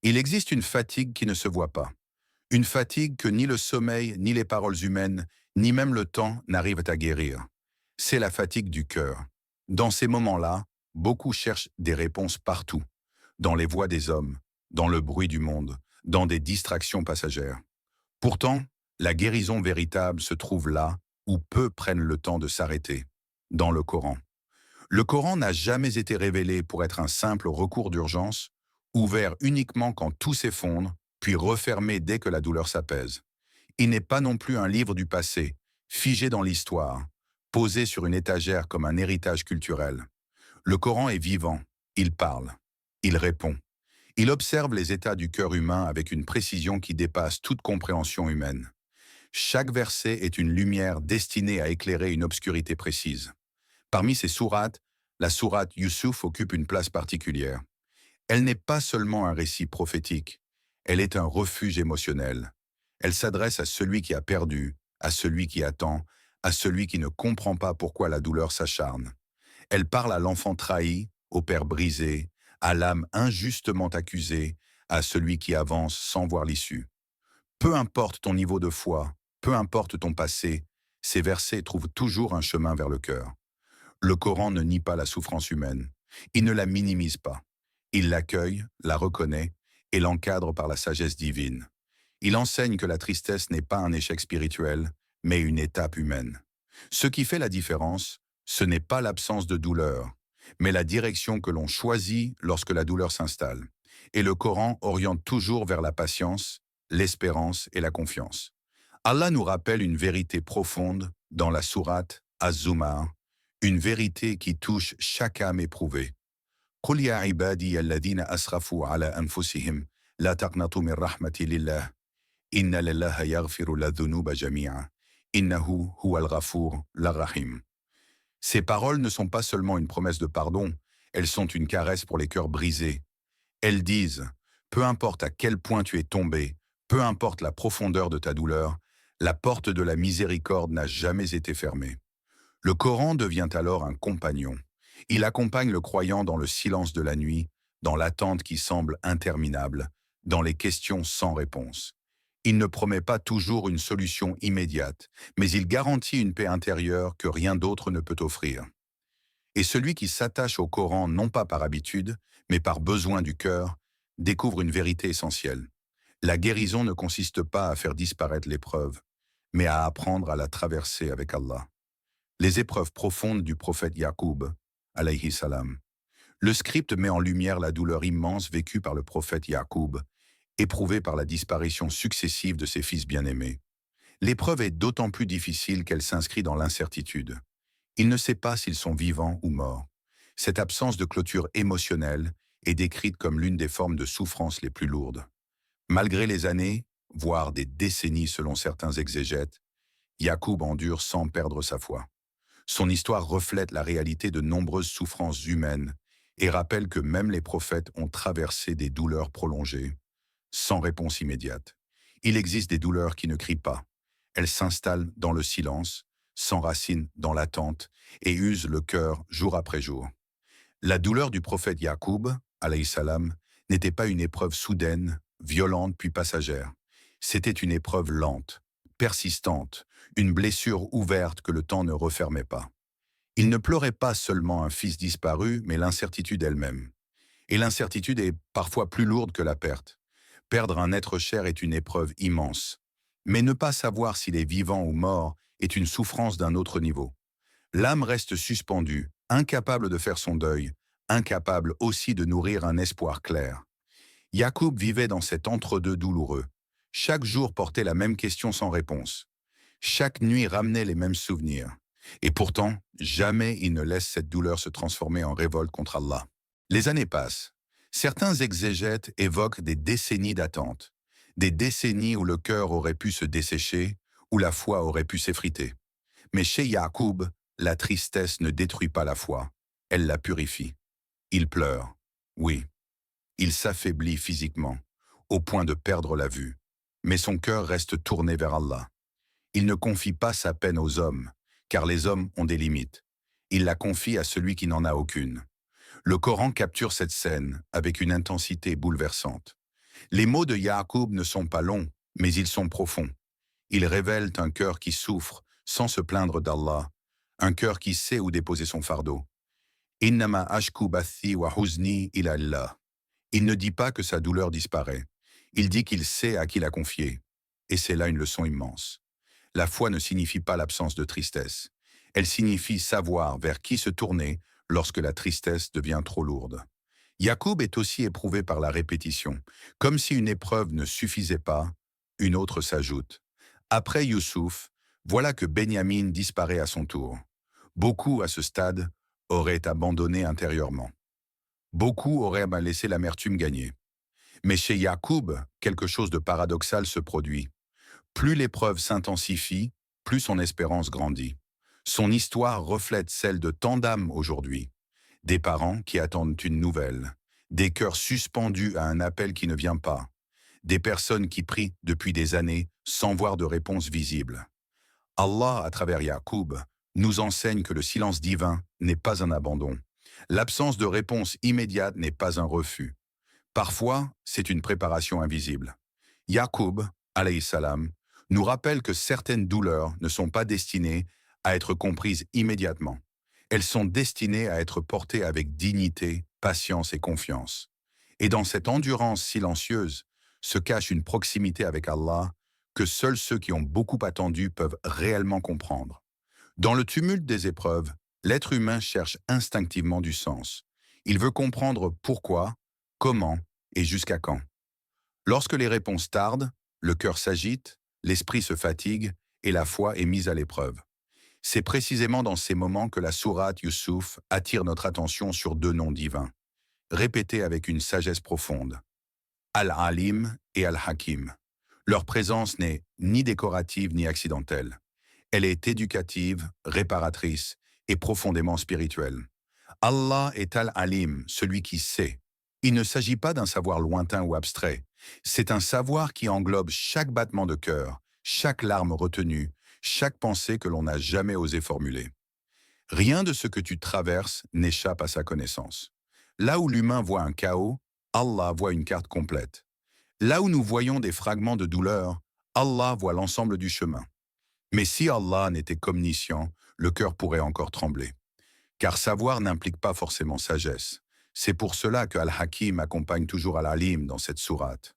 Il existe une fatigue qui ne se voit pas. Une fatigue que ni le sommeil, ni les paroles humaines, ni même le temps n'arrivent à guérir. C'est la fatigue du cœur. Dans ces moments-là, beaucoup cherchent des réponses partout, dans les voix des hommes, dans le bruit du monde, dans des distractions passagères. Pourtant, la guérison véritable se trouve là où peu prennent le temps de s'arrêter, dans le Coran. Le Coran n'a jamais été révélé pour être un simple recours d'urgence, ouvert uniquement quand tout s'effondre, puis refermé dès que la douleur s'apaise. Il n'est pas non plus un livre du passé, figé dans l'histoire, posé sur une étagère comme un héritage culturel. Le Coran est vivant, il parle, il répond. Il observe les états du cœur humain avec une précision qui dépasse toute compréhension humaine. Chaque verset est une lumière destinée à éclairer une obscurité précise. Parmi ces sourates, la sourate Yusuf occupe une place particulière. Elle n'est pas seulement un récit prophétique, elle est un refuge émotionnel. Elle s'adresse à celui qui a perdu, à celui qui attend, à celui qui ne comprend pas pourquoi la douleur s'acharne. Elle parle à l'enfant trahi, au père brisé, à l'âme injustement accusée, à celui qui avance sans voir l'issue. Peu importe ton niveau de foi, peu importe ton passé, ces versets trouvent toujours un chemin vers le cœur. Le Coran ne nie pas la souffrance humaine. Il ne la minimise pas. Il l'accueille, la reconnaît et l'encadre par la sagesse divine. Il enseigne que la tristesse n'est pas un échec spirituel, mais une étape humaine. Ce qui fait la différence, ce n'est pas l'absence de douleur, mais la direction que l'on choisit lorsque la douleur s'installe. Et le Coran oriente toujours vers la patience, l'espérance et la confiance. Allah nous rappelle une vérité profonde dans la sourate Az-Zumar, une vérité qui touche chaque âme éprouvée. قل يا عبادي الذين أسرفوا على أنفسهم لا تقنطوا من رحمة الله إن لله يغفر الذنوب جميعا إنه هو الغفور الرحيم. Ces paroles ne sont pas seulement une promesse de pardon, elles sont une caresse pour les cœurs brisés. Elles disent, peu importe à quel point tu es tombé, peu importe la profondeur de ta douleur, la porte de la miséricorde n'a jamais été fermée. Le Coran devient alors un compagnon. Il accompagne le croyant dans le silence de la nuit, dans l'attente qui semble interminable, dans les questions sans réponse. Il ne promet pas toujours une solution immédiate, mais il garantit une paix intérieure que rien d'autre ne peut offrir. Et celui qui s'attache au Coran non pas par habitude, mais par besoin du cœur, découvre une vérité essentielle. La guérison ne consiste pas à faire disparaître l'épreuve, mais à apprendre à la traverser avec Allah. Les épreuves profondes du prophète Yacoub, alayhi salam. Le script met en lumière la douleur immense vécue par le prophète Yacoub, éprouvé par la disparition successive de ses fils bien-aimés. L'épreuve est d'autant plus difficile qu'elle s'inscrit dans l'incertitude. Il ne sait pas s'ils sont vivants ou morts. Cette absence de clôture émotionnelle est décrite comme l'une des formes de souffrance les plus lourdes. Malgré les années, voire des décennies selon certains exégètes, Yacoub endure sans perdre sa foi. Son histoire reflète la réalité de nombreuses souffrances humaines et rappelle que même les prophètes ont traversé des douleurs prolongées, sans réponse immédiate. Il existe des douleurs qui ne crient pas. Elles s'installent dans le silence, s'enracinent dans l'attente et usent le cœur jour après jour. La douleur du prophète Yacoub, alayhi salam, n'était pas une épreuve soudaine, violente puis passagère. C'était une épreuve lente, persistante, une blessure ouverte que le temps ne refermait pas. Il ne pleurait pas seulement un fils disparu, mais l'incertitude elle-même. Et l'incertitude est parfois plus lourde que la perte. Perdre un être cher est une épreuve immense. Mais ne pas savoir s'il est vivant ou mort est une souffrance d'un autre niveau. L'âme reste suspendue, incapable de faire son deuil, incapable aussi de nourrir un espoir clair. Yacoub vivait dans cet entre-deux douloureux. Chaque jour portait la même question sans réponse. Chaque nuit ramenait les mêmes souvenirs. Et pourtant, jamais il ne laisse cette douleur se transformer en révolte contre Allah. Les années passent. Certains exégètes évoquent des décennies d'attente, des décennies où le cœur aurait pu se dessécher, où la foi aurait pu s'effriter. Mais chez Yacoub, la tristesse ne détruit pas la foi, elle la purifie. Il pleure, oui. Il s'affaiblit physiquement, au point de perdre la vue. Mais son cœur reste tourné vers Allah. Il ne confie pas sa peine aux hommes, car les hommes ont des limites. Il la confie à celui qui n'en a aucune. Le Coran capture cette scène avec une intensité bouleversante. Les mots de Yacoub ne sont pas longs, mais ils sont profonds. Ils révèlent un cœur qui souffre sans se plaindre d'Allah, un cœur qui sait où déposer son fardeau. Innama ashku bathi wa huzni ila Allah. Il ne dit pas que sa douleur disparaît. Il dit qu'il sait à qui la confier. Et c'est là une leçon immense. La foi ne signifie pas l'absence de tristesse. Elle signifie savoir vers qui se tourner lorsque la tristesse devient trop lourde. Yacoub est aussi éprouvé par la répétition. Comme si une épreuve ne suffisait pas, une autre s'ajoute. Après Youssouf, voilà que Benyamin disparaît à son tour. Beaucoup, à ce stade, auraient abandonné intérieurement. Beaucoup auraient laissé l'amertume gagner. Mais chez Yacoub, quelque chose de paradoxal se produit. Plus l'épreuve s'intensifie, plus son espérance grandit. Son histoire reflète celle de tant d'âmes aujourd'hui. Des parents qui attendent une nouvelle, des cœurs suspendus à un appel qui ne vient pas, des personnes qui prient depuis des années sans voir de réponse visible. Allah, à travers Yacoub, nous enseigne que le silence divin n'est pas un abandon. L'absence de réponse immédiate n'est pas un refus. Parfois, c'est une préparation invisible. Yacoub, alayhi salam, nous rappelle que certaines douleurs ne sont pas destinées à être comprises immédiatement. Elles sont destinées à être portées avec dignité, patience et confiance. Et dans cette endurance silencieuse se cache une proximité avec Allah que seuls ceux qui ont beaucoup attendu peuvent réellement comprendre. Dans le tumulte des épreuves, l'être humain cherche instinctivement du sens. Il veut comprendre pourquoi, comment et jusqu'à quand. Lorsque les réponses tardent, le cœur s'agite, l'esprit se fatigue et la foi est mise à l'épreuve. C'est précisément dans ces moments que la sourate Youssouf attire notre attention sur deux noms divins, répétés avec une sagesse profonde. Al-Alim et Al-Hakim. Leur présence n'est ni décorative ni accidentelle. Elle est éducative, réparatrice et profondément spirituelle. Allah est Al-Alim, celui qui sait. Il ne s'agit pas d'un savoir lointain ou abstrait. C'est un savoir qui englobe chaque battement de cœur, chaque larme retenue, chaque pensée que l'on n'a jamais osé formuler. Rien de ce que tu traverses n'échappe à sa connaissance. Là où l'humain voit un chaos, Allah voit une carte complète. Là où nous voyons des fragments de douleur, Allah voit l'ensemble du chemin. Mais si Allah n'était qu'omniscient, le cœur pourrait encore trembler. Car savoir n'implique pas forcément sagesse. C'est pour cela que Al-Hakim accompagne toujours Al-Alim dans cette sourate.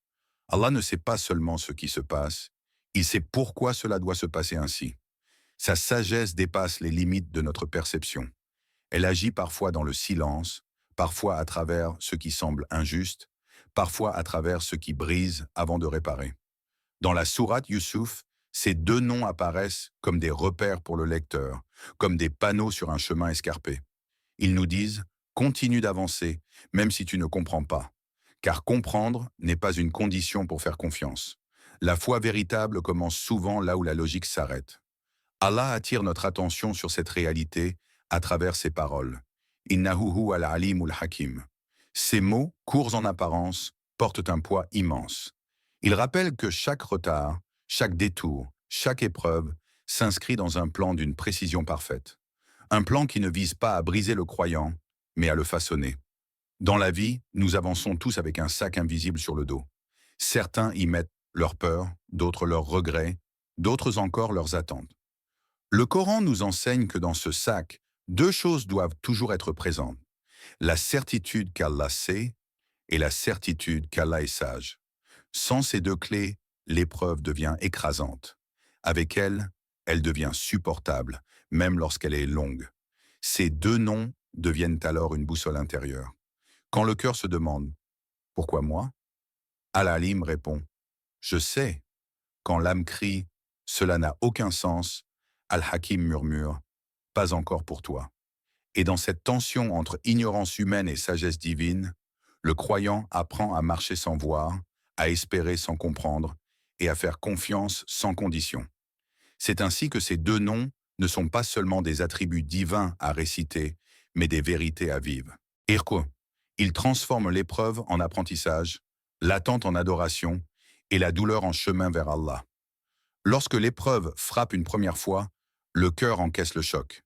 Allah ne sait pas seulement ce qui se passe, il sait pourquoi cela doit se passer ainsi. Sa sagesse dépasse les limites de notre perception. Elle agit parfois dans le silence, parfois à travers ce qui semble injuste, parfois à travers ce qui brise avant de réparer. Dans la sourate Youssouf, ces deux noms apparaissent comme des repères pour le lecteur, comme des panneaux sur un chemin escarpé. Ils nous disent « Continue d'avancer, même si tu ne comprends pas ». Car comprendre n'est pas une condition pour faire confiance. La foi véritable commence souvent là où la logique s'arrête. Allah attire notre attention sur cette réalité à travers ses paroles. « Innahu al-alimul hakim ». Ces mots, courts en apparence, portent un poids immense. Ils rappellent que chaque retard, chaque détour, chaque épreuve s'inscrit dans un plan d'une précision parfaite. Un plan qui ne vise pas à briser le croyant, mais à le façonner. Dans la vie, nous avançons tous avec un sac invisible sur le dos. Certains y mettent leurs peurs, d'autres leurs regrets, d'autres encore leurs attentes. Le Coran nous enseigne que dans ce sac, deux choses doivent toujours être présentes. La certitude qu'Allah sait et la certitude qu'Allah est sage. Sans ces deux clés, l'épreuve devient écrasante. Avec elle, elle devient supportable, même lorsqu'elle est longue. Ces deux noms deviennent alors une boussole intérieure. Quand le cœur se demande « Pourquoi moi ?» Al-Alim répond « Je sais ». Quand l'âme crie « Cela n'a aucun sens », Al-Hakim murmure « Pas encore pour toi ». Et dans cette tension entre ignorance humaine et sagesse divine, le croyant apprend à marcher sans voir, à espérer sans comprendre et à faire confiance sans condition. C'est ainsi que ces deux noms ne sont pas seulement des attributs divins à réciter, mais des vérités à vivre. Irko, ils transforment l'épreuve en apprentissage, l'attente en adoration et la douleur en chemin vers Allah. Lorsque l'épreuve frappe une première fois, le cœur encaisse le choc.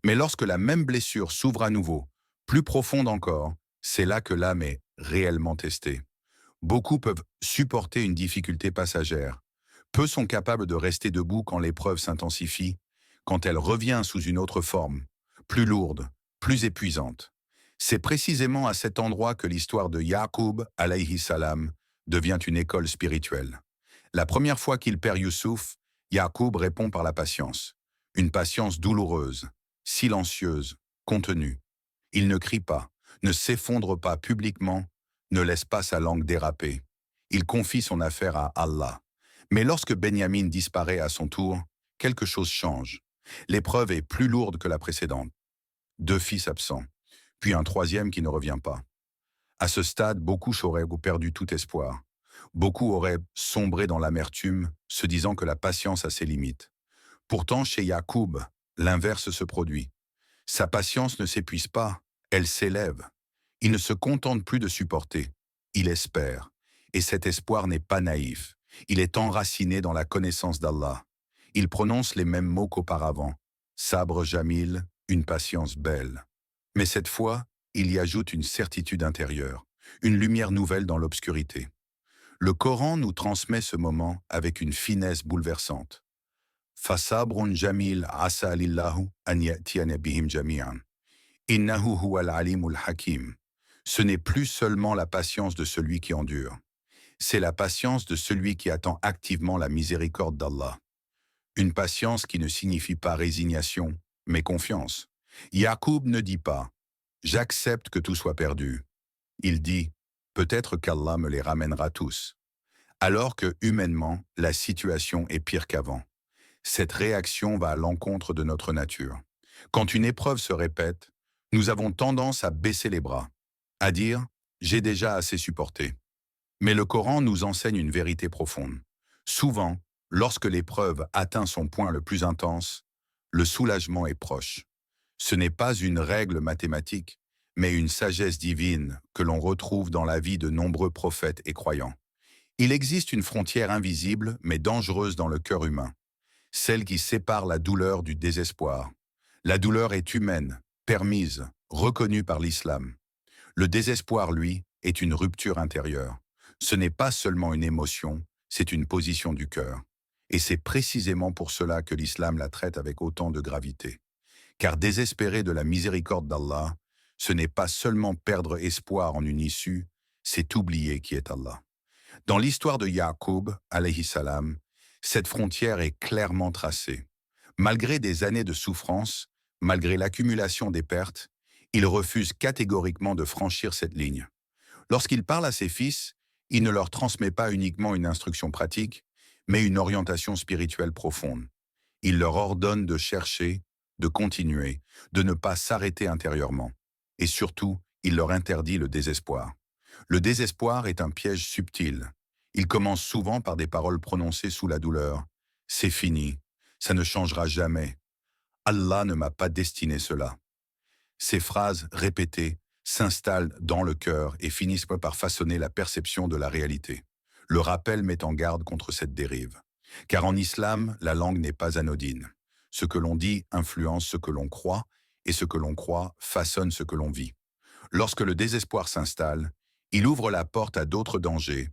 Mais lorsque la même blessure s'ouvre à nouveau, plus profonde encore, c'est là que l'âme est réellement testée. Beaucoup peuvent supporter une difficulté passagère. Peu sont capables de rester debout quand l'épreuve s'intensifie, quand elle revient sous une autre forme, plus lourde, plus épuisante. C'est précisément à cet endroit que l'histoire de Yaqub, alayhi salam, devient une école spirituelle. La première fois qu'il perd Youssouf, Yaqub répond par la patience. Une patience douloureuse, silencieuse, contenue. Il ne crie pas, ne s'effondre pas publiquement, ne laisse pas sa langue déraper. Il confie son affaire à Allah. Mais lorsque Benyamin disparaît à son tour, quelque chose change. L'épreuve est plus lourde que la précédente. 2 fils absents, puis un troisième qui ne revient pas. À ce stade, beaucoup auraient perdu tout espoir. Beaucoup auraient sombré dans l'amertume, se disant que la patience a ses limites. Pourtant, chez Yacoub, l'inverse se produit. Sa patience ne s'épuise pas, elle s'élève. Il ne se contente plus de supporter, il espère. Et cet espoir n'est pas naïf. Il est enraciné dans la connaissance d'Allah. Il prononce les mêmes mots qu'auparavant. Sabre Jamil, une patience belle. Mais cette fois, il y ajoute une certitude intérieure, une lumière nouvelle dans l'obscurité. Le Coran nous transmet ce moment avec une finesse bouleversante. Fasabrun jamil asa lillahu an ya'tiyana bihim jami'an. Innahu huwal alimul hakim. Ce n'est plus seulement la patience de celui qui endure. C'est la patience de celui qui attend activement la miséricorde d'Allah. Une patience qui ne signifie pas résignation, mais confiance. Yacoub ne dit pas « J'accepte que tout soit perdu ». Il dit « Peut-être qu'Allah me les ramènera tous ». Alors que, humainement, la situation est pire qu'avant. Cette réaction va à l'encontre de notre nature. Quand une épreuve se répète, nous avons tendance à baisser les bras, à dire « J'ai déjà assez supporté ». Mais le Coran nous enseigne une vérité profonde. Souvent, lorsque l'épreuve atteint son point le plus intense, le soulagement est proche. Ce n'est pas une règle mathématique, mais une sagesse divine que l'on retrouve dans la vie de nombreux prophètes et croyants. Il existe une frontière invisible mais dangereuse dans le cœur humain, celle qui sépare la douleur du désespoir. La douleur est humaine, permise, reconnue par l'islam. Le désespoir, lui, est une rupture intérieure. Ce n'est pas seulement une émotion, c'est une position du cœur. Et c'est précisément pour cela que l'islam la traite avec autant de gravité. Car désespérer de la miséricorde d'Allah, ce n'est pas seulement perdre espoir en une issue, c'est oublier qui est Allah. Dans l'histoire de Yaqub, alayhi salam, cette frontière est clairement tracée. Malgré des années de souffrance, malgré l'accumulation des pertes, il refuse catégoriquement de franchir cette ligne. Lorsqu'il parle à ses fils, il ne leur transmet pas uniquement une instruction pratique, mais une orientation spirituelle profonde. Il leur ordonne de chercher, de continuer, de ne pas s'arrêter intérieurement. Et surtout, il leur interdit le désespoir. Le désespoir est un piège subtil. Il commence souvent par des paroles prononcées sous la douleur. « C'est fini, ça ne changera jamais. Allah ne m'a pas destiné cela. » Ces phrases répétées s'installent dans le cœur et finissent par façonner la perception de la réalité. Le rappel met en garde contre cette dérive. Car en islam, la langue n'est pas anodine. Ce que l'on dit influence ce que l'on croit, et ce que l'on croit façonne ce que l'on vit. Lorsque le désespoir s'installe, il ouvre la porte à d'autres dangers,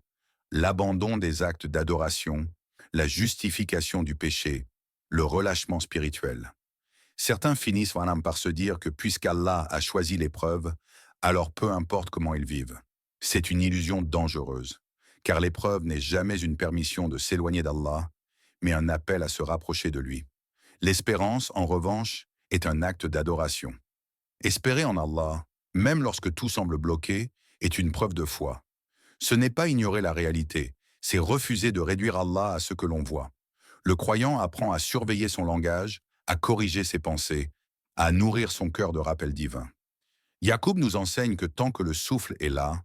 l'abandon des actes d'adoration, la justification du péché, le relâchement spirituel. Certains finissent par se dire que puisqu'Allah a choisi l'épreuve, alors peu importe comment ils vivent. C'est une illusion dangereuse, car l'épreuve n'est jamais une permission de s'éloigner d'Allah, mais un appel à se rapprocher de lui. L'espérance, en revanche, est un acte d'adoration. Espérer en Allah, même lorsque tout semble bloqué, est une preuve de foi. Ce n'est pas ignorer la réalité, c'est refuser de réduire Allah à ce que l'on voit. Le croyant apprend à surveiller son langage, à corriger ses pensées, à nourrir son cœur de rappels divins. Yacoub nous enseigne que tant que le souffle est là,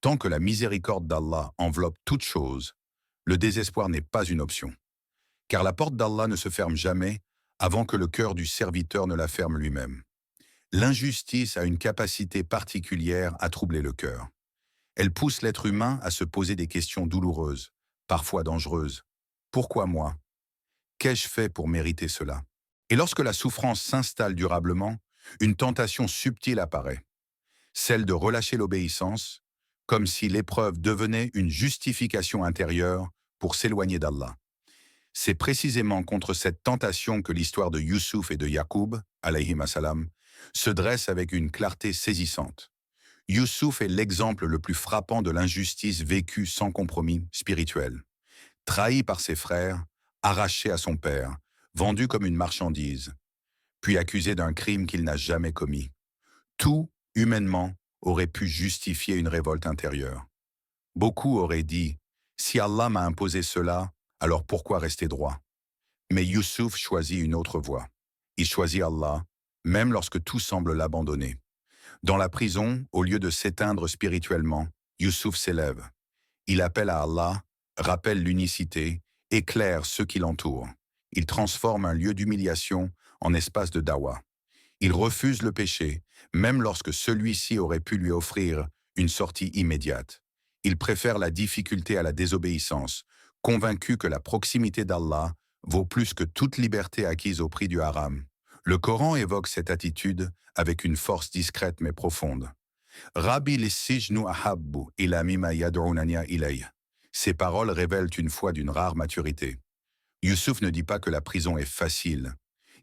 tant que la miséricorde d'Allah enveloppe toute chose, le désespoir n'est pas une option. Car la porte d'Allah ne se ferme jamais avant que le cœur du serviteur ne la ferme lui-même. L'injustice a une capacité particulière à troubler le cœur. Elle pousse l'être humain à se poser des questions douloureuses, parfois dangereuses. Pourquoi moi? Qu'ai-je fait pour mériter cela? Et lorsque la souffrance s'installe durablement, une tentation subtile apparaît, celle de relâcher l'obéissance, comme si l'épreuve devenait une justification intérieure pour s'éloigner d'Allah. C'est précisément contre cette tentation que l'histoire de Youssouf et de Yacoub, alayhim assalam, se dresse avec une clarté saisissante. Youssouf est l'exemple le plus frappant de l'injustice vécue sans compromis spirituel. Trahi par ses frères, arraché à son père, vendu comme une marchandise, puis accusé d'un crime qu'il n'a jamais commis. Tout, humainement, aurait pu justifier une révolte intérieure. Beaucoup auraient dit, si Allah m'a imposé cela, alors pourquoi rester droit? Mais Youssouf choisit une autre voie. Il choisit Allah, même lorsque tout semble l'abandonner. Dans la prison, au lieu de s'éteindre spirituellement, Youssouf s'élève. Il appelle à Allah, rappelle l'unicité, éclaire ceux qui l'entourent. Il transforme un lieu d'humiliation en espace de dawa. Il refuse le péché, même lorsque celui-ci aurait pu lui offrir une sortie immédiate. Il préfère la difficulté à la désobéissance, convaincu que la proximité d'Allah vaut plus que toute liberté acquise au prix du haram. Le Coran évoque cette attitude avec une force discrète mais profonde. Rabbi lissijnu ahabbu ila mimma yad'unani ilayh. Ces paroles révèlent une foi d'une rare maturité. Youssouf ne dit pas que la prison est facile.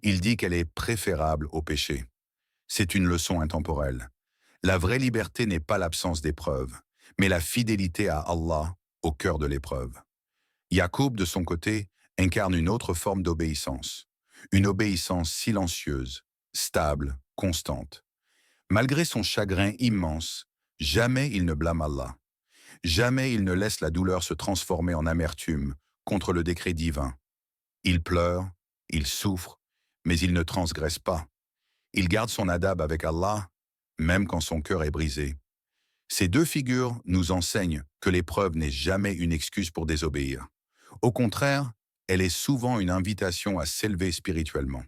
Il dit qu'elle est préférable au péché. C'est une leçon intemporelle. La vraie liberté n'est pas l'absence d'épreuve, mais la fidélité à Allah au cœur de l'épreuve. Yacoub, de son côté, incarne une autre forme d'obéissance. Une obéissance silencieuse, stable, constante. Malgré son chagrin immense, jamais il ne blâme Allah. Jamais il ne laisse la douleur se transformer en amertume contre le décret divin. Il pleure, il souffre, mais il ne transgresse pas. Il garde son adab avec Allah, même quand son cœur est brisé. Ces deux figures nous enseignent que l'épreuve n'est jamais une excuse pour désobéir. Au contraire, elle est souvent une invitation à s'élever spirituellement.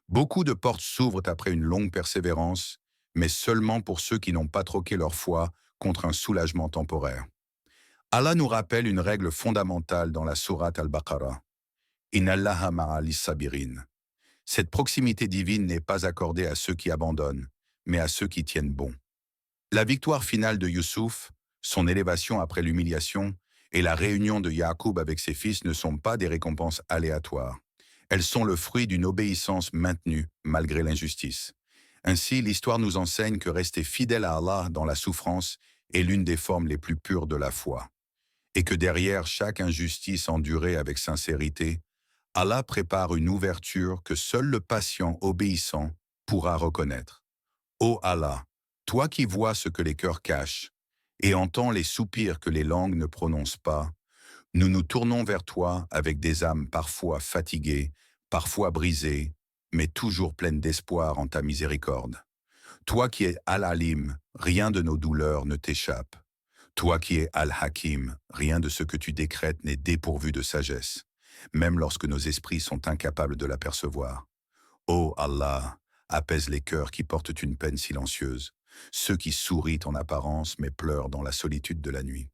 Beaucoup de portes s'ouvrent après une longue persévérance, mais seulement pour ceux qui n'ont pas troqué leur foi contre un soulagement temporaire. Allah nous rappelle une règle fondamentale dans la sourate Al-Baqarah. Inna Allaha ma'al sabirin. Cette proximité divine n'est pas accordée à ceux qui abandonnent, mais à ceux qui tiennent bon. La victoire finale de Youssouf, son élévation après l'humiliation et la réunion de Yacoub avec ses fils ne sont pas des récompenses aléatoires. Elles sont le fruit d'une obéissance maintenue malgré l'injustice. Ainsi, l'histoire nous enseigne que rester fidèle à Allah dans la souffrance est l'une des formes les plus pures de la foi. Et que derrière chaque injustice endurée avec sincérité, Allah prépare une ouverture que seul le patient obéissant pourra reconnaître. Ô Allah, toi qui vois ce que les cœurs cachent et entends les soupirs que les langues ne prononcent pas, nous nous tournons vers toi avec des âmes parfois fatiguées, parfois brisées, mais toujours pleines d'espoir en ta miséricorde. Toi qui es Al-Alim, rien de nos douleurs ne t'échappe. Toi qui es Al-Hakim, rien de ce que tu décrètes n'est dépourvu de sagesse, même lorsque nos esprits sont incapables de l'apercevoir. Ô Allah, apaise les cœurs qui portent une peine silencieuse, ceux qui sourient en apparence mais pleurent dans la solitude de la nuit.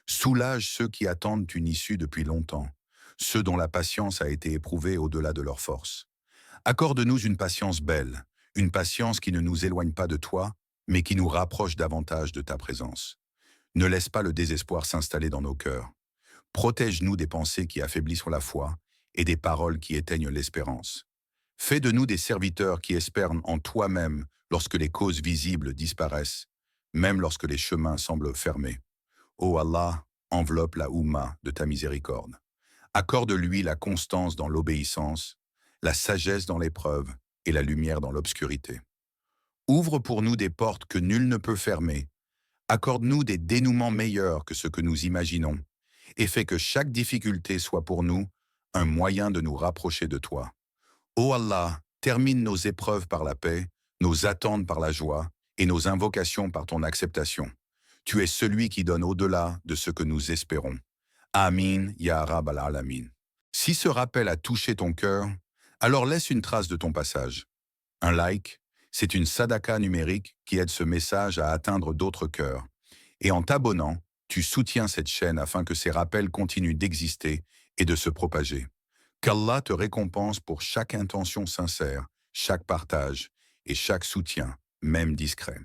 Soulage ceux qui attendent une issue depuis longtemps, ceux dont la patience a été éprouvée au-delà de leurs forces. Accorde-nous une patience belle, une patience qui ne nous éloigne pas de toi, mais qui nous rapproche davantage de ta présence. Ne laisse pas le désespoir s'installer dans nos cœurs. Protège-nous des pensées qui affaiblissent la foi et des paroles qui éteignent l'espérance. Fais de nous des serviteurs qui espèrent en toi-même lorsque les causes visibles disparaissent, même lorsque les chemins semblent fermés. Ô Allah, enveloppe la Oumma de ta miséricorde. Accorde-lui la constance dans l'obéissance, la sagesse dans l'épreuve et la lumière dans l'obscurité. Ouvre pour nous des portes que nul ne peut fermer. Accorde-nous des dénouements meilleurs que ce que nous imaginons et fais que chaque difficulté soit pour nous un moyen de nous rapprocher de toi. Ô Allah, termine nos épreuves par la paix, nos attentes par la joie et nos invocations par ton acceptation. Tu es celui qui donne au-delà de ce que nous espérons. Amin, ya Rabb al-Alamin. Si ce rappel a touché ton cœur, alors laisse une trace de ton passage. Un like, c'est une sadaka numérique qui aide ce message à atteindre d'autres cœurs. Et en t'abonnant, tu soutiens cette chaîne afin que ces rappels continuent d'exister et de se propager. Qu'Allah te récompense pour chaque intention sincère, chaque partage et chaque soutien, même discret.